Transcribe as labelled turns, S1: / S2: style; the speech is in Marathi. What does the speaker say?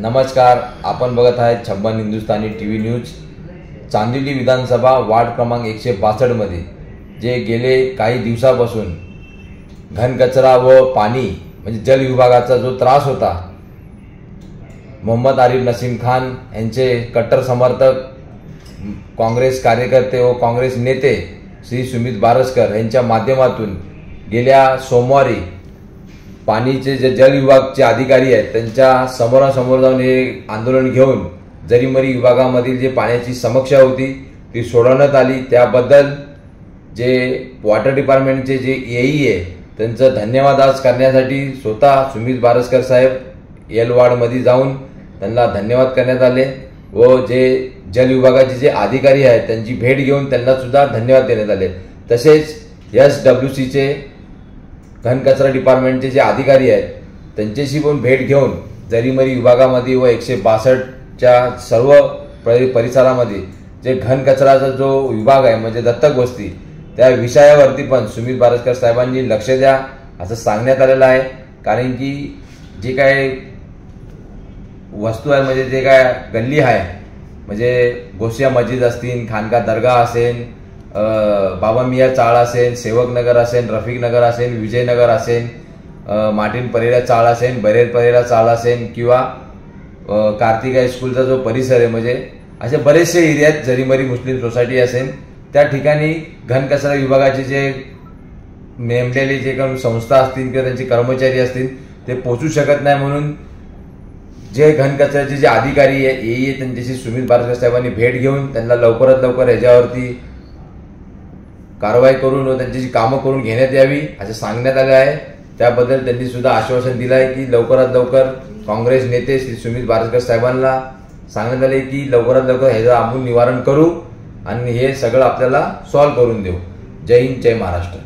S1: नमस्कार, आपण बघत आहे 56 हिंदुस्तानी टीव्ही न्यूज। चांदिवली विधानसभा वार्ड क्रमांक 162 मध्ये जे गेले काही दिवसापासून घनकचरा व पाणी म्हणजे जल विभागाचा जो त्रास होता, मोहम्मद आरिफ नसीम खान यांचे कट्टर समर्थक काँग्रेस कार्यकर्ते व काँग्रेस नेते श्री सुमित बारसकर यांच्या माध्यमातून गेल्या सोमवारी पाणीचे जे जल विभागचे अधिकारी आहेत त्यांच्या समोरासमोर जाऊन हे आंदोलन घेऊन जरीमरी विभागामधील जे पाण्याची समस्या होती ती सोडवण्यात आली। त्याबद्दल जे वॉटर डिपार्टमेंटचे जे एई आहे त्यांचं धन्यवाद आज करण्यासाठी स्वतः सुमित बारसकर साहेब एल वार्डमध्ये जाऊन त्यांना धन्यवाद करण्यात आले व जे जल विभागाचे जे अधिकारी आहेत त्यांची भेट घेऊन त्यांना सुद्धा धन्यवाद देण्यात आले। तसेच SWCचे घनकचरा डिपार्टमेंटचे जे अधिकारी आहेत त्यांच्याशी पण भेट घेऊन जरीमरी विभागामध्ये व 162च्या सर्व परिसरामध्ये जे घनकचराचा जो विभाग आहे म्हणजे दत्तक वस्ती त्या विषयावरती पण सुमित बारसकर साहेबांनी लक्ष द्या असं सांगण्यात आलेलं आहे। कारण की जे काय वस्तू आहे म्हणजे जे काय गल्ली आहे म्हणजे गोसिया मस्जिद असतील, खानका दर्गा असेल, बाबा मिया चाळ असेल, सेवक नगर असेल, रफिक नगर असेल, विजयनगर असेल, मार्टिन परेरा चाळ असेल, बरेर परेरा चाळ असेल किंवा कार्तिक हायस्कूलचा जो परिसर आहे म्हणजे असे बरेचसे एरियात जरीमरी मुस्लिम सोसायटी असेल त्या ठिकाणी घनकचरा विभागाचे जे नेमलेले जे काही संस्था असतील किंवा त्यांचे कर्मचारी असतील ते पोहोचू शकत नाही, म्हणून जे घनकचऱ्याचे जे अधिकारी आहे त्यांच्याशी सुमित बारसकर साहेबांनी भेट घेऊन त्यांना लवकरात लवकर याच्यावरती कारवाई करून व त्यांची कामं करून घेण्यात यावी असे सांगण्यात आले आहे। त्याबद्दल त्यांनी सुद्धा आश्वासन दिलं आहे की लवकरात लवकर काँग्रेस नेते श्री सुमित बारसकर साहेबांना सांगण्यात आले की लवकरात लवकर ह्याचं आम्ही निवारण करू आणि हे सगळं आपल्याला सॉल्व्ह करून देऊ। जय हिंद, जय महाराष्ट्र।